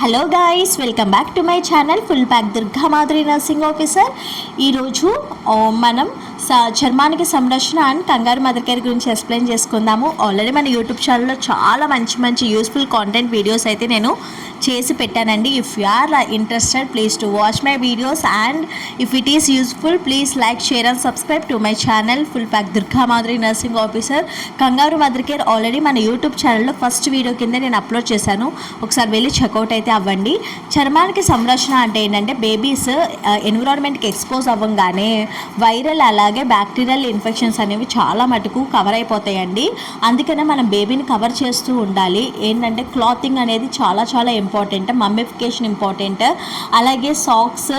Hello guys, welcome back to my channel full pack Durga Madhuri nursing officer. ఈరోజు మనం చర్మానికి సంరక్షణ అండ్ కంగారు మదర్ కేర్ గురించి ఎక్స్ప్లెయిన్ చేసుకుందాము. ఆల్రెడీ మన యూట్యూబ్ ఛానల్లో చాలా మంచి యూస్ఫుల్ కాంటెంట్ వీడియోస్ అయితే నేను చేసి పెట్టానండి. If you are interested please to watch my videos and if it is useful please like, share and subscribe to my channel full pack Durga Madhuri nursing officer. Kangaroo mother care already మన YouTube ఛానల్లో first video కింద నేను upload చేశాను, ఒకసారి వెళ్ళి checkout అయితే అవ్వండి. చర్మానికి సంరక్షణ అంటే ఏంటంటే బేబీస్ ఎన్విరాన్మెంట్కి ఎక్స్పోజ్ అవ్వగానే వైరల్ అలాగే బ్యాక్టీరియల్ ఇన్ఫెక్షన్స్ అనేవి చాలా మటుకు కవర్ అయిపోతాయండి. అందుకనే మనం బేబీని కవర్ చేస్తూ ఉండాలి. ఏంటంటే క్లాతింగ్ అనేది చాలా ఇంపార్టెంట్, మమ్మిఫికేషన్ ఇంపార్టెంట్. అలాగే సాక్స్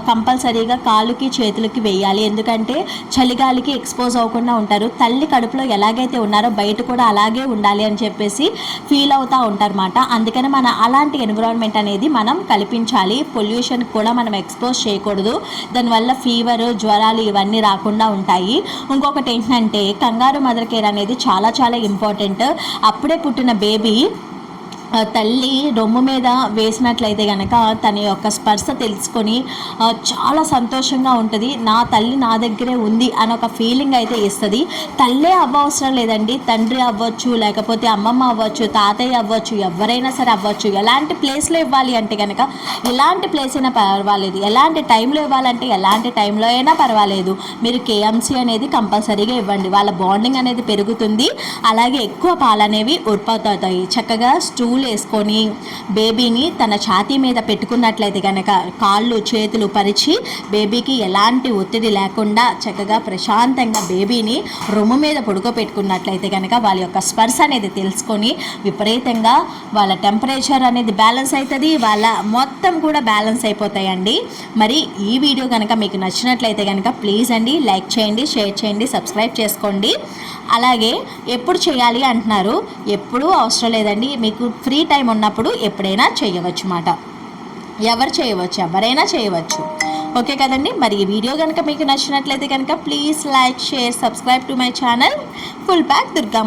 కంపల్సరీగా కాలుకి చేతులకి వేయాలి, ఎందుకంటే చలిగాలికి ఎక్స్పోజ్ అవ్వకుండా ఉంటారు. తల్లి కడుపులో ఎలాగైతే ఉన్నారో బయట కూడా అలాగే ఉండాలి అని చెప్పేసి ఫీల్ అవుతూ ఉంటారన్నమాట. అందుకని మన అలాంటి ఎన్విరాన్మెంట్ అనేది మనం కల్పించాలి. పొల్యూషన్ కూడా మనం ఎక్స్పోజ్ చేయకూడదు, దానివల్ల ఫీవర్, జ్వరాలు ఇవన్నీ రాకుండా ఉంటాయి. ఇంకొకటి ఏంటంటే కంగారు మదర్ కేర్ అనేది చాలా ఇంపార్టెంట్. అప్పుడే పుట్టిన బేబీ తల్లి రొమ్ము మీద వేసినట్లయితే కనుక తన యొక్క స్పర్శ తెలుసుకొని చాలా సంతోషంగా ఉంటుంది. నా తల్లి నా దగ్గరే ఉంది అని ఒక ఫీలింగ్ అయితే ఇస్తుంది. తల్లే అవ్వవసరం లేదండి, తండ్రి అవ్వచ్చు, లేకపోతే అమ్మమ్మ అవ్వచ్చు, తాతయ్య అవ్వచ్చు, ఎవరైనా సరే అవ్వచ్చు. ఎలాంటి ప్లేస్లో ఇవ్వాలి అంటే కనుక ఎలాంటి ప్లేస్ అయినా పర్వాలేదు, ఎలాంటి టైంలో ఇవ్వాలంటే ఎలాంటి టైంలో అయినా పర్వాలేదు. మీరు కేఎంసీ అనేది కంపల్సరీగా ఇవ్వండి, వాళ్ళ బాండింగ్ అనేది పెరుగుతుంది. అలాగే ఎక్కువ పాలు అనేవి ఉత్పత్తి అవుతాయి. చక్కగా స్టూల్ వేసుకొని బేబీని తన ఛాతీ మీద పెట్టుకున్నట్లయితే కనుక కాళ్ళు చేతులు పరిచి బేబీకి ఎలాంటి ఒత్తిడి లేకుండా చక్కగా ప్రశాంతంగా బేబీని రొమ్ము మీద పడుకోబెట్టుకున్నట్లయితే కనుక వాళ్ళ యొక్క స్పర్శ అనేది తెలుసుకొని విపరీతంగా వాళ్ళ టెంపరేచర్ అనేది బ్యాలెన్స్ అవుతుంది, వాళ్ళ మొత్తం కూడా బ్యాలెన్స్ అయిపోతాయండి. మరి ఈ వీడియో కనుక మీకు నచ్చినట్లయితే కనుక ప్లీజ్ అండి లైక్ చేయండి, షేర్ చేయండి, సబ్స్క్రైబ్ చేసుకోండి. అలాగే ఎప్పుడు చేయాలి అంటున్నారు, ఎప్పుడూ అవసరం లేదండి. మీకు ఫ్రీ టైం ఉన్నప్పుడు ఎప్పుడైనా చేయవచ్చు మాట, ఎవరైనా చేయవచ్చు. ఓకే కదండి. మరి ఈ వీడియో కనుక మీకు నచ్చినట్లయితే కనుక please like, share, subscribe to my channel full pack Durga.